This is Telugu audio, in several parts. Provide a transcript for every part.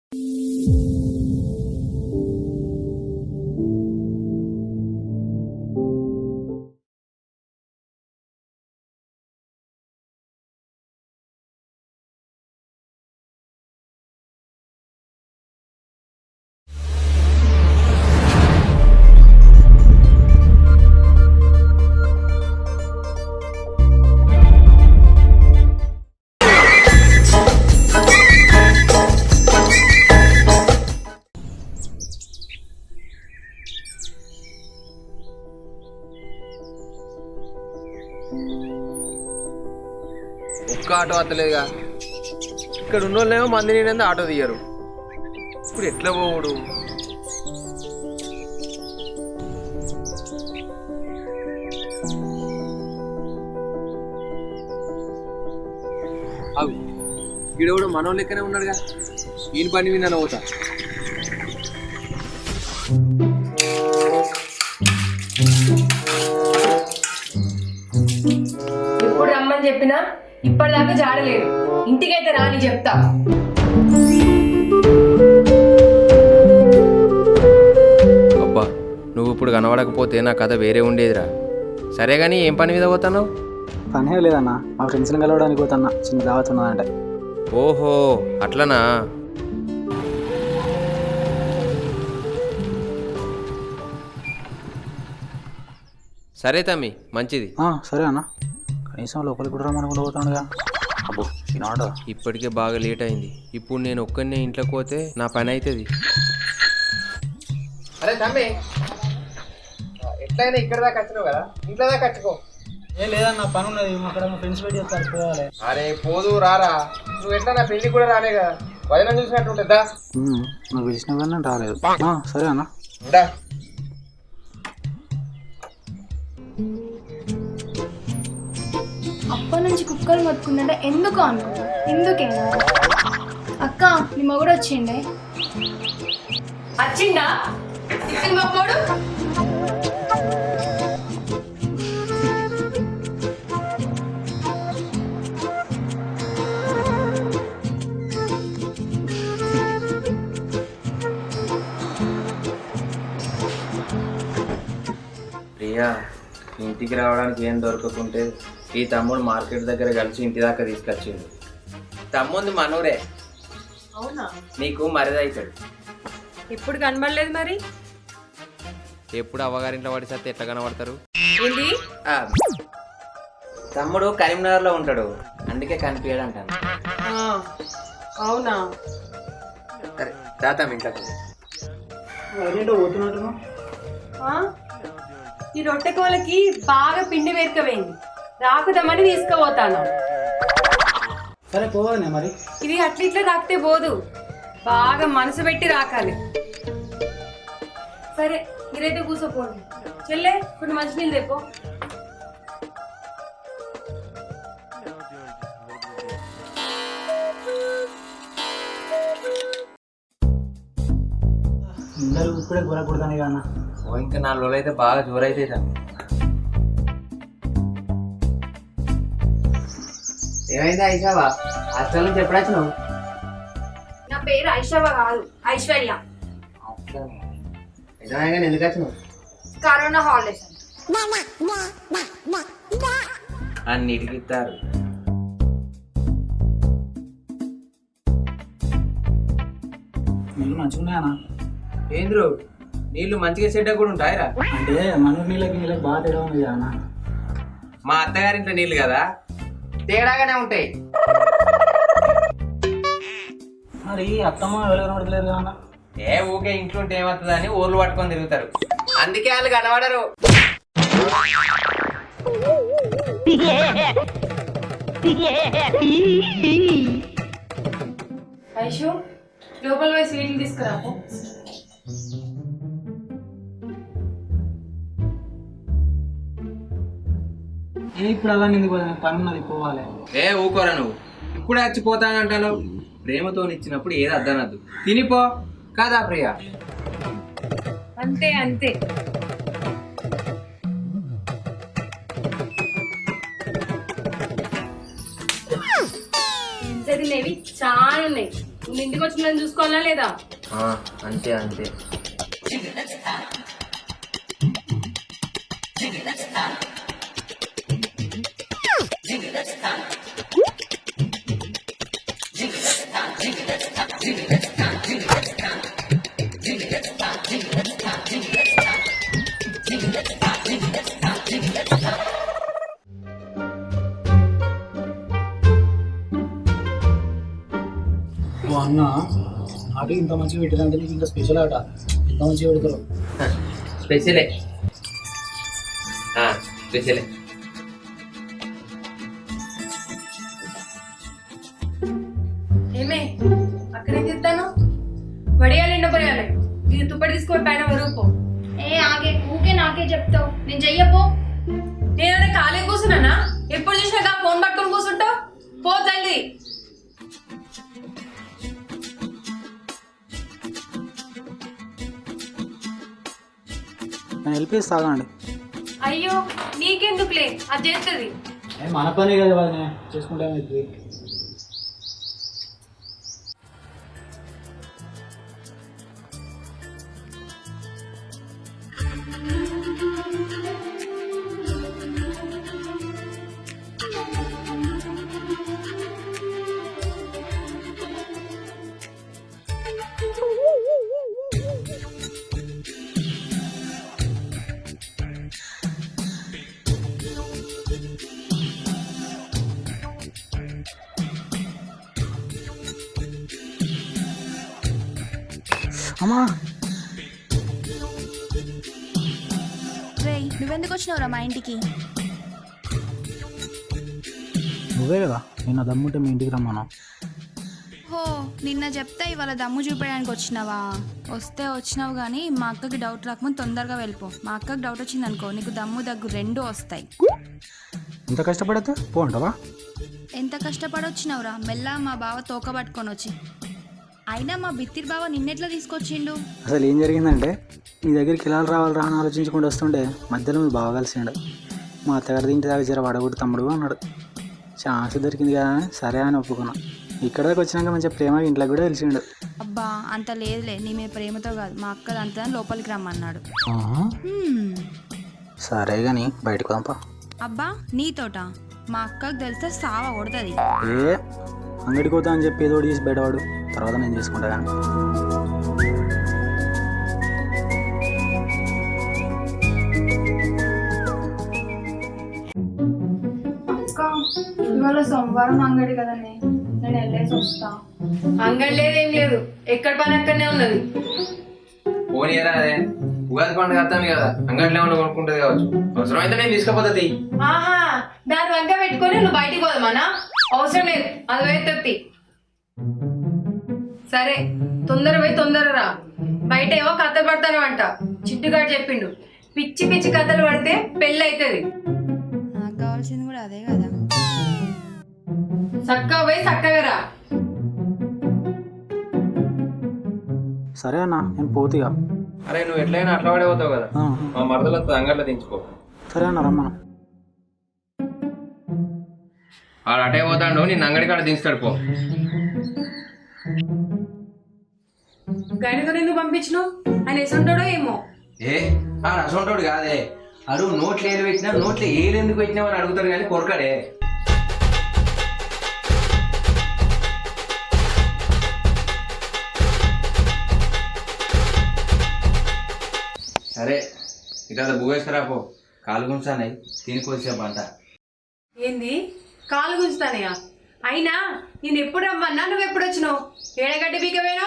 ఒక్క ఆటో వస్తలేదుగా. ఇక్కడ ఉన్న వాళ్ళేమో మంది నీళ్ళంతా ఆటో తీయరు. ఇప్పుడు ఎట్లా పోవుడు? అవి ఈడ కూడా మనోళ్ళు లెక్కనే ఉన్నాడుగా. ఈయన పని మీద పోతా. ఎప్పుడు రమ్మని చెప్పినా ఇప్పటిదాకా జాడలేడు. ఇంటికైతే రాని చెప్తా. అబ్బా, నువ్వు ఇప్పుడు కనబడకపోతే నా కథ వేరే ఉండేదిరా. సరే కానీ ఏం పని మీద పోతాను? పనే లేదన్నా, మా ఫ్రెండ్స్ని కలవడానికి పోతున్నా. చిన్న దావత్ ఉన్నదంటే. ఓహో అట్లనా. సరే తమ్మి, మంచిది. సరే అన్న, కనీసం లోపలికి కూడా రమ్మనుకుంటూ పోతాడుగా. అబ్బో ఈనాడు ఇప్పటికే బాగా లేట్ అయింది. ఇప్పుడు నేను ఒక్కనే ఇంట్లోకి పోతే నా పని అవుతుంది. అరే తమ్మి, ఎట్లయినా ఇక్కడ దాకా వచ్చినావు కదా, ఇంట్లో దాకా కట్టుకో. ఏం లేదన్న, పని ఉన్నది. అక్కడ మా ఫ్రెండ్స్ వెయిట్ చేస్తారు, పోవాలి. అరే పోదు రారా. నువ్వు ఎట్లా నా పెళ్లి కూడా రాలే కదా, వదిన చూసినట్టు ఉంటుందా? నువ్వు పిలిచిన కానీ రాలేదు. సరే అన్న. అప్పటి నుంచి కుక్కలు మొత్తుకుందంటే ఎందుకు అనుకో. ఎందుకేనా అక్క, నీ మొగుడు వచ్చిండే. వచ్చిండా మొక్కడు? ప్రియా, ఇంటికి రావడానికి ఏం దొరకకుంటే ఈ తమ్ముడు మార్కెట్ దగ్గర కలిసి ఇంటి దాకా తీసుకొచ్చిండు. తమ్ముంది మనూరే. అవునా? నీకు మరిది అవుతాడు. ఎప్పుడు కనబడలేదు మరి. ఎప్పుడు అవ్వగారింట్లో వాడి సత్తే ఎట్లా కనబడతారు? ఏంది? తమ్ముడు కరీంనగర్లో ఉంటాడు, అందుకే కనిపించాడు అంటాను. అవునా? సరే తాత ఇంట్లోకి. పోతున్నట్టు ఈ రొట్టె కోలకి బాగా పిండి వేరుకపోయింది, రాకుదామని తీసుకుపోతాను. సరే పోవాలి మరి. ఇది అట్లా ఇట్లా రాకితే పోదు, బాగా మనసు పెట్టి రాకాలి. సరే మీరైతే కూర్చోపోండి. చెల్లె కొన్ని మంచినీళ్ళు తెపో. అందరూ ఇప్పుడే గొడవకూడదని కానా. ఇంకా 4 రోజులు అయితే బాగా జోరైతే. ఏమైంది ఐషావా? హాస్టల్ నుంచి ఎప్పుడు వచ్చినావు? నా పేరు ఐషవ కాదు, ఐశ్వర్య. నిజమే, ఎందుకు వచ్చినావు? కరోనా హాలిడేస్ అన్నిటికి ఇస్తారు. నీళ్ళు మంచిగా ఉన్నాయన్నా. ఏంద్రు, నీళ్లు మంచిగా సెట్ కూడా ఉంటాయిరా? అంటే మనూరు నీళ్ళకి బాగా తేడా ఉంది అన్న. మా అత్తగారింట్లో నీళ్ళు కదా, తేడాగానే ఉంటాయి. మరి అత్తమ్మ ఎవరు కనబడలేదు అన్న. ఏ ఊకే ఇంట్లో ఉంటే ఏమవుతుందని ఊర్లు పట్టుకొని తిరుగుతారు, అందుకే వాళ్ళు కనబడరు. ఐషు, లోపల పోయి స్వీట్లు తీసుకురాకు. ఇప్పుడు అలా ఎందుకు పని ఉన్నది, పోవాలి. ఏ ఊకోరా నువ్వు, ఇప్పుడే వచ్చిపోతానంటాను. ప్రేమతో ఇచ్చినప్పుడు ఏది అద్దనద్దు, తినిపో కాదా ప్రియా? అంతే అంతే. చదివినవి చాలా ఉన్నాయి, నువ్వు ఇంటికి వచ్చిన చూసుకోవాలా లేదా? అంతే అంతే. అన్న నాకు ఇంత మంచిగా పెట్టిందంటే నీకు ఇంకా స్పెషల్ ఆట ఎంత మంచిగా పెడతారు. స్పెషలే స్పెషలే. ఏమే అక్కడే తిస్తాను వడియాలి ఎండపోయాలి ఇది తుప్పటి తీసుకొని పైన వరుపు. ఏ ఆగే ఊకే నాకే చెప్తావు, నేను చెయ్యపో. నేనంటే ఖాళీ కూర్చున్నానా? ఎప్పుడు చూసినా ఫోన్ పట్టుకొని కూర్చుంటావు. పో తల్లి. నేను హెల్ప్ చేసి తాగండి. అయ్యో నీకెందుకులే, అది చేస్తుంది. మన పనే కదా వాళ్ళని చేసుకుంటాను. అమ్మా రేయ్ నువ్వెందుకు వచ్చినావురా మా ఇంటికి? నువ్వే కదా నిన్న దమ్ముంటే మీ ఇంటికి రమ్మను. హో నిన్న చెప్తే ఇవాళ దమ్ము చూపించడానికి వచ్చినావా? వస్తే వచ్చినావు కానీ మా అక్కకి డౌట్ రాకముందు తొందరగా వెళ్ళిపో. మా అక్కకి డౌట్ వచ్చింది అనుకో నీకు దమ్ము దగ్గు రెండు వస్తాయి. ఇంత కష్టపడితే పో అంటావా? ఎంత కష్టపడి వచ్చినావురా? మెల్ల మా బావ తోక పట్టుకొని వచ్చి. అయినా మా బిత్తిరి బావ నిన్నెట్లా తీసుకొచ్చిండు? అసలు ఏం జరిగిందంటే నీ దగ్గరికి ఇలా రావాలి అని ఆలోచించుకుంటూ వస్తుండే మధ్యలో మీ బావ కలిసిండు. మా అత్తగారి ఇంటి దగ్గర జర వడగొట్టు తమ్ముడు అన్నాడు. ఛాన్స్ దొరికింది కదా అని సరే అని ఒప్పుకున్నా. ఇక్కడ దాకా వచ్చినాక మంచిగా ప్రేమ ఇంట్లోకి కూడా తెలిసిండు. అబ్బా అంత లేదులే, నీ మీద ప్రేమతో కాదు మా అక్క అంతా లోపలికి రమ్మన్నాడు. సరే కానీ బయటకు పంపా. అబ్బా నీతోట? మా అక్కకు తెలిస్తే సావా కొడుతుంది. ఏ అంగడికి పోతా అని చెప్పి ఏదో చేసి బయటవాడు, తర్వాత నేను చేసుకుంటా కానీ. అక్క ఇవాళ సోమవారం అంగడి కదనే, నేను వెళ్ళేసి వస్తా. అంగడి లేదేం లేదు, ఎక్కడ పని అక్కడనే ఉన్నది. ఫోన్ ఇయరా అదే ఉగాది పండుగ వస్తాను కదా, అంగట్లో ఏమన్నా కొనుక్కుంటుంది కావచ్చు. అవసరం అయితే నేను తీసుకపోతుంది. ఆహా దాని వంక పెట్టుకొని నువ్వు బయటికి పోదామానా? అవసరం లేదు, అది వేత్తెత్తి. సరే తొందర పోయి తొందర రా. బయట ఏమో కథలు పడతానంట, చిట్టుగాడు చెప్పిండు. పిచ్చి పిచ్చి కథలు పడితే పెళ్ళి అవుతుంది. నాకు కావాల్సింది కూడా అదే కదా. చక్కగా పోయి చక్కగా రా. సరే అన్న నేను పోతిగా. అరే నువ్వు ఎట్లయినా అట్లా పడే పోతావు కదా, మా మరదలతో అంగట్లో దించుకో. సరే అన్న రమ్మను. వాడు అటే పోతాడు, నిన్ను అంగడి కాడ దించుతాడు పో. గడితో ఎందుకు పంపించినావు? ఆయన ఎసుంటాడో ఏమో. ఆడు అసొంటోడు కాదే, అడు నోట్లు ఏలు పెట్టినా నోట్లు ఏలు ఎందుకు పెట్టినావు అని అడుగుతాడు కానీ కొరకడే. సరే ఇట్లా భూవేశ్వరా పో, కాలు గుంచానాయి తినికొచ్చేపు అంట. ఏంది కాలు గుంజుతానయా? అయినా నేను ఎప్పుడు రమ్మన్నా నువ్వు ఎప్పుడు వచ్చినావు? ఏడగడ్డి బీగవేనా?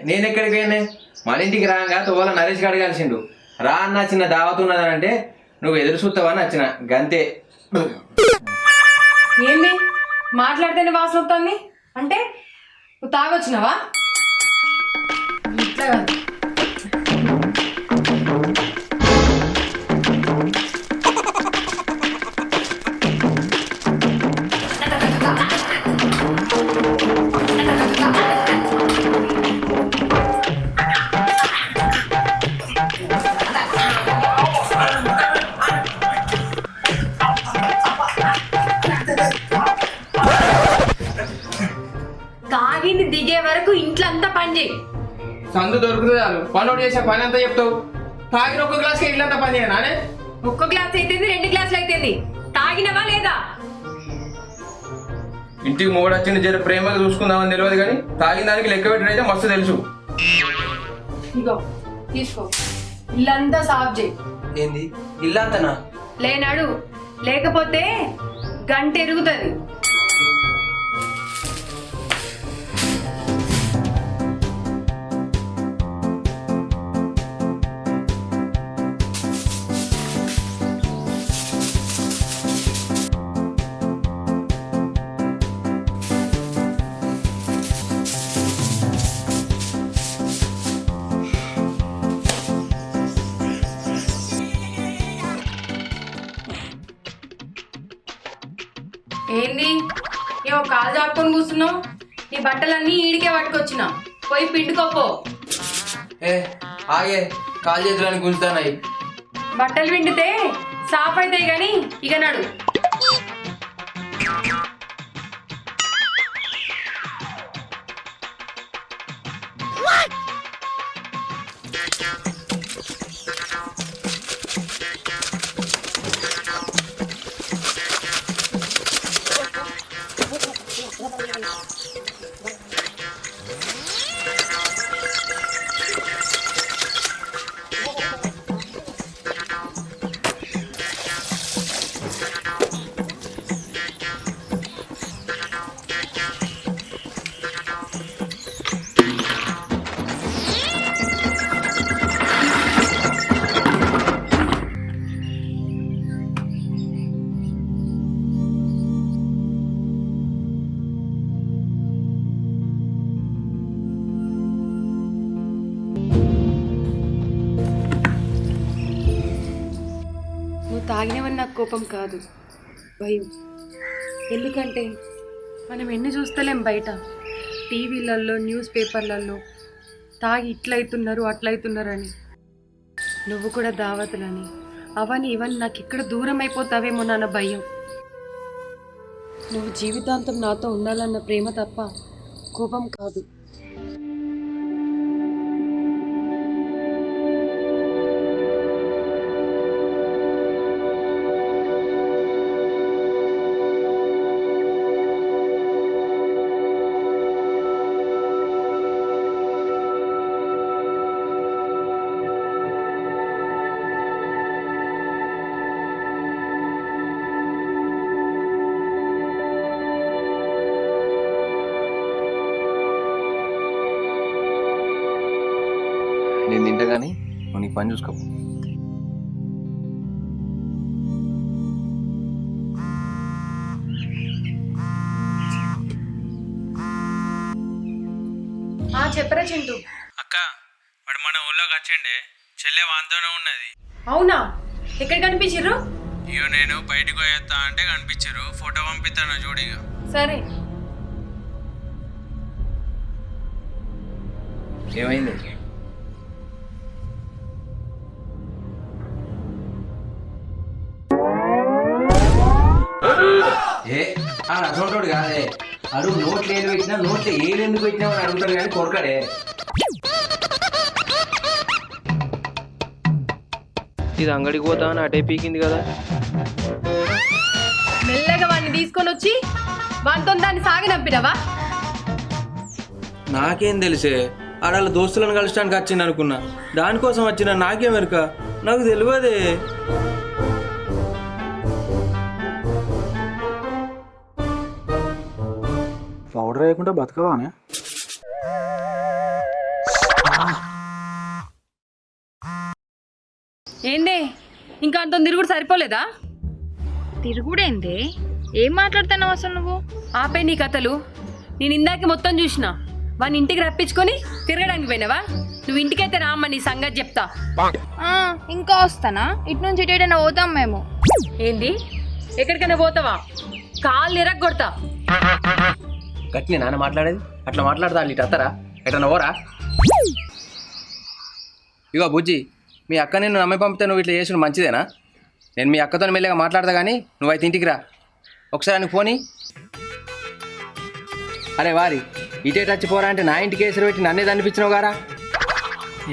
నేను ఎక్కడికి పోయినా మన ఇంటికి రాగా తోల నరేష్ గారు కలిసిండు. రా అన్న చిన్న దావత్ ఉన్నదనంటే నువ్వు ఎదురు చూస్తావని వచ్చిన గంతే. ఏంది మాట్లాడితేనే వాసన వస్తుంది అంటే నువ్వు తాగొచ్చినావా? ఇట్లా కాదు. ఇంట్లో అంతా పని చేయి. సందు దొరుకుతుంది చాలు, పనోడు చేసే పని అంతా చెప్తావు. తాగిన ఒక్క గ్లాస్కి ఇల్లంతా పని చేయనా? ఒక్క గ్లాస్ అయితే 2 గ్లాసులు అయితే తాగినవా లేదా? ఇంటికి మొగుడు వచ్చింది జర ప్రేమగా చూసుకుందామని తెలియదు కానీ తాగిన దానికి లెక్క పెట్టడైతే మస్తు తెలుసు. ఇగో తీసుకో, ఇల్లంతా సాఫ్ చేయి. ఏంది ఇల్లంతనా? లేనాడు, లేకపోతే గంట ఎరుగుతుంది. ఏంది ఏమో కాలు చాపుకొని కూర్చున్నావు? ఈ బట్టలన్నీ ఈడికే పట్టుకొచ్చినా, పోయి పిండుకోపో. ఆగే, కాలు చేతులని గుంజుతానాయి. బట్టలు పిండితే సాఫ్ అవుతాయి కానీ ఇక నడు. నువ్వు తాగినవని నాకు కోపం కాదు, భయం. ఎందుకంటే మనం ఎన్ని చూస్తలేం బయట, టీవీలలో, న్యూస్ పేపర్లలో తాగి ఇట్లయితున్నారు అట్లయితున్నారు అని. నువ్వు కూడా దావతులని అవని ఇవన్నీ నాకు ఇక్కడ దూరం అయిపోతావేమో నాన్న భయం. నువ్వు జీవితాంతం నాతో ఉండాలన్న ప్రేమ తప్ప కోపం కాదు. నేను తింటా కానీ నువ్వు నీ పని చూసుకో. చెప్పరా చింటూ. అక్క వాడు మన ఊళ్ళోకి వచ్చిండే, చెల్లె వాంతోనే ఉన్నది. అవునా? ఎక్కడ కనిపించారు? ఇయో నేను బయటకు పోయేస్తా అంటే కనిపించారు, ఫోటో పంపిస్తాను చూడిగా. సరే. ఏమైంది? అసోటోడు కాదే, అడుగు నోట్లు ఏది పెట్టినా నోట్లు ఏది ఎందుకు పెట్టినామని అడుగుతాడు కానీ కొరకడే. ఇది అంగడికి పోతా అని అటే పీకింది కదా. మెల్లగా వాడిని తీసుకొని వచ్చి వాటితో దాన్ని సాగనంపినవా? నాకేం తెలిసే, ఆడాళ్ళ దోస్తులను కలచడానికి వచ్చింది అనుకున్నా, దానికోసం వచ్చిన నాకేమెరక, నాకు తెలియదే. పౌడర్ వేయకుండా బతకవానే? ఏందే ఇంకా అంత తిరుగుడు సరిపోలేదా? తిరుగుడేందే? ఏం మాట్లాడుతున్నావు అసలు నువ్వు? ఆపే నీ కథలు. నేను ఇందాక మొత్తం చూసిన. వాడిని ఇంటికి రప్పించుకొని తిరగడానికి పోయినావా? నువ్వు ఇంటికైతే రామ్మ, నీ సంగతి చెప్తా. ఇంకా వస్తానా? ఇటు నుంచి ఇటు ఏదైనా పోతాం మేము. ఏంది? ఎక్కడికైనా పోతావా? కాళ్ళు ఎరగొడతా. గట్టినే నాన్న మాట్లాడేది, అట్లా మాట్లాడతా ఇటు అత్తరా ఎట్లా ఓరా. ఇగో బుజ్జి, మీ అక్క నిన్ను నమ్మి పంపితే నువ్వు ఇట్లా చేసిన మంచిదేనా? నేను మీ అక్కతో మెల్లగా మాట్లాడతా కానీ నువ్వైతే ఇంటికి రా. ఒకసారి నీకు ఫోని. అరే వారి, ఇటే చచ్చిపోరా అంటే నా ఇంటికి కేసులు పెట్టి నన్నే అనిపించినావు గారా.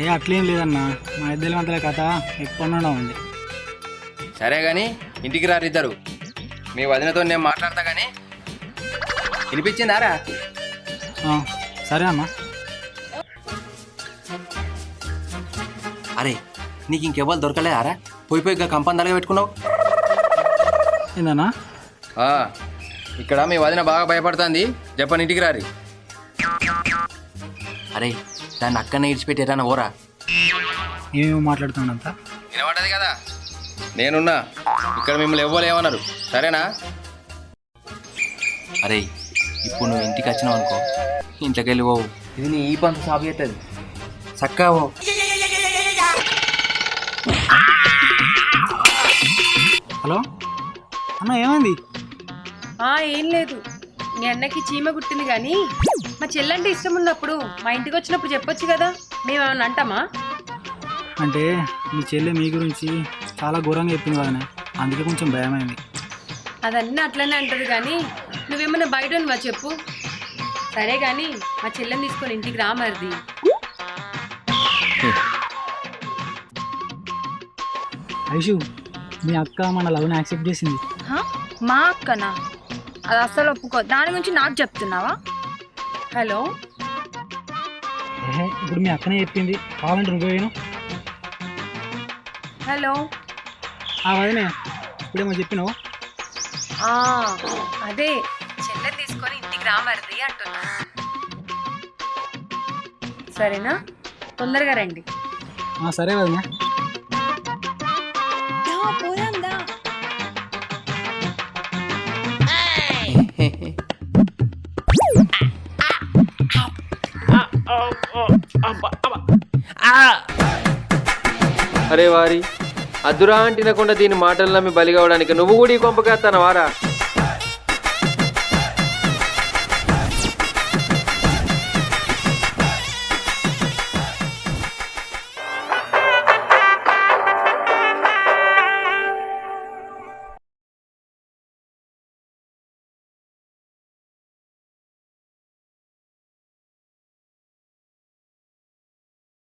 ఏ అట్లేం లేదన్నా, మా ఇద్దరి మధ్యలో కథ ఎప్పుడు ఉంది. సరే కానీ ఇంటికి రారిద్దరు. మీ వదినతో నేను మాట్లాడతా కానీ వినిపించిందారా? సరే అన్నా. అరే నీకు ఇంకెవ్వరు దొరకలేదారా? పోయి కంపందాలుగా పెట్టుకున్నావు. ఏందన్నా? ఇక్కడ మీ వదిన బాగా భయపడుతుంది, చెప్పని ఇంటికి రారి. అరే దాన్ని అక్కడనే ఇడిచిపెట్టి ఎటన్నా ఓరా. ఏమేమి మాట్లాడుతుండంత వినబడ్డది కదా, నేనున్నా ఇక్కడ. మిమ్మల్ని ఎవ్వలేమన్నారు, సరేనా? అరే ఇప్పుడు నువ్వు ఇంటికి వచ్చినావు అనుకో, ఇంట్లోకి వెళ్ళి పోవు. ఇది నీ ఈ పంత సాగు అవుతుంది, చక్కగా పో. హలో అన్న, ఏమైంది? ఏం లేదు, మీ అన్నకి చీమ గుట్టింది కానీ మా చెల్లంటే ఇష్టం ఉన్నప్పుడు మా ఇంటికి వచ్చినప్పుడు చెప్పొచ్చు కదా, మేమేమన్నా అంటామా? అంటే మీ చెల్లె మీ గురించి చాలా ఘోరంగా చెప్పింది కదనే, అందుకే కొంచెం భయమైంది. అదన్నీ అట్లనే అంటది కానీ నువ్వేమన్నా బయట ఉన్నవా చెప్పు. సరే కానీ మా చెల్లెని తీసుకొని ఇంటికి రా మరిది. ఐషు, మీ అక్క మన లవ్ని యాక్సెప్ట్ చేసింది. మా అక్కనా? అది అస్సలు ఒప్పుకో. దాని గురించి నాకు చెప్తున్నావా? హలో, ఇప్పుడు మీ అక్కనే చెప్పింది, కావాలంటే నువ్వేను. హలో. వదినే ఇప్పుడేమో చెప్పినావు. అదే చెల్లెని తీసుకొని ఇంటికి రా మరిది అంటున్నా. సరేనా, తొందరగా రండి. సరే వదినే. అరే వారి అద్దురా అంటినకుండా దీని మాటల్లో మీ బలి కావడానికి నువ్వు కూడా ఈ కొంపకేస్తాను వారా.